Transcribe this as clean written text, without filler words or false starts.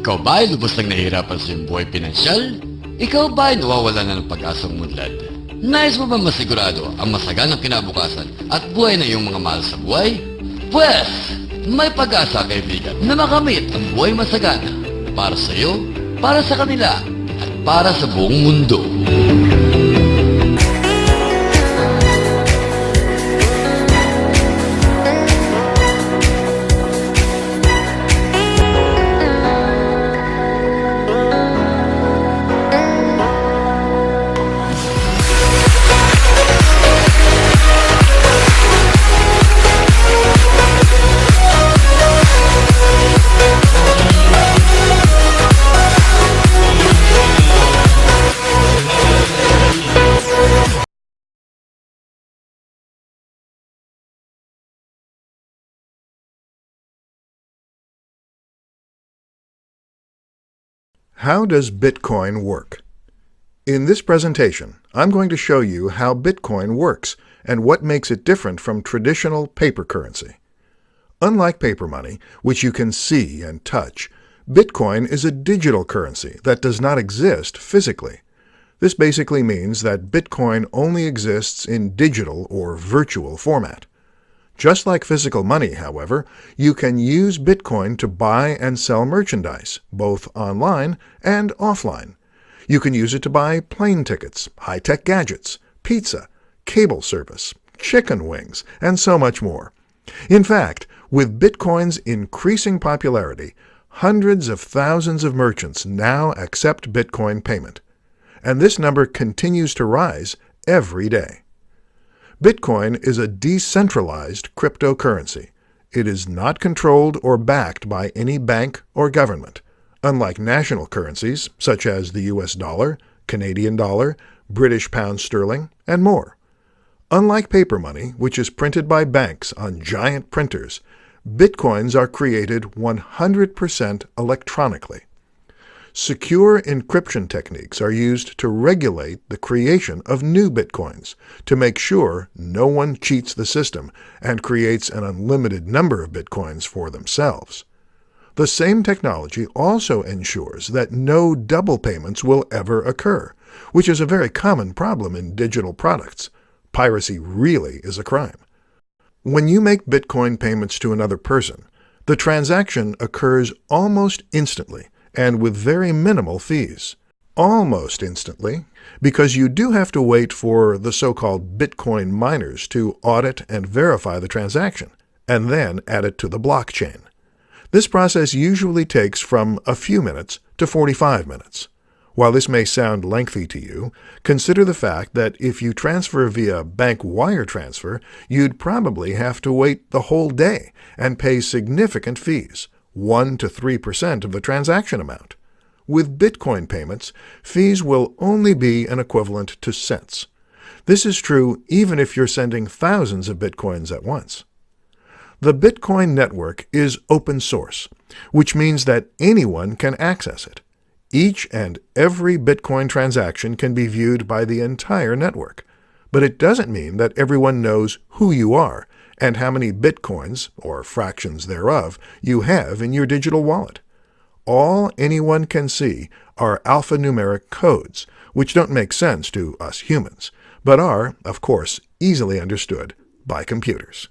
Ikaw ba ay lubos ng nahihirapan sa iyong buhay pinansyal? Ikaw ba ay nawawala na ng pag-asang munlad? Nais mo ba masigurado ang masaganang kinabukasan at buhay na iyong mga mahal sa buhay? Pwes, may pag-asa kaibigan na makamit ang buhay masagana para sa iyo, para sa kanila, at para sa buong mundo. How does Bitcoin work? In this presentation, I'm going to show you how Bitcoin works and what makes it different from traditional paper currency. Unlike paper money, which you can see and touch, Bitcoin is a digital currency that does not exist physically. This basically means that Bitcoin only exists in digital or virtual format. Just like physical money, however, you can use Bitcoin to buy and sell merchandise, both online and offline. You can use it to buy plane tickets, high-tech gadgets, pizza, cable service, chicken wings, and so much more. In fact, with Bitcoin's increasing popularity, hundreds of thousands of merchants now accept Bitcoin payment. And this number continues to rise every day. Bitcoin is a decentralized cryptocurrency. It is not controlled or backed by any bank or government, unlike national currencies such as the US dollar, Canadian dollar, British pound sterling, and more. Unlike paper money, which is printed by banks on giant printers, Bitcoins are created 100% electronically. Secure encryption techniques are used to regulate the creation of new Bitcoins to make sure no one cheats the system and creates an unlimited number of Bitcoins for themselves. The same technology also ensures that no double payments will ever occur, which is a very common problem in digital products. Piracy really is a crime. When you make Bitcoin payments to another person, the transaction occurs almost instantly and with very minimal fees. Almost instantly, because you do have to wait for the so-called Bitcoin miners to audit and verify the transaction, and then add it to the blockchain. This process usually takes from a few minutes to 45 minutes. While this may sound lengthy to you, consider the fact that if you transfer via bank wire transfer, you'd probably have to wait the whole day and pay significant fees, 1 to 3% of the transaction amount. With Bitcoin payments, fees will only be an equivalent to cents. This is true even if you're sending thousands of Bitcoins at once. The Bitcoin network is open source, which means that anyone can access it. Each and every Bitcoin transaction can be viewed by the entire network, but it doesn't mean that everyone knows who you are and how many Bitcoins, or fractions thereof, you have in your digital wallet. All anyone can see are alphanumeric codes, which don't make sense to us humans, but are, of course, easily understood by computers.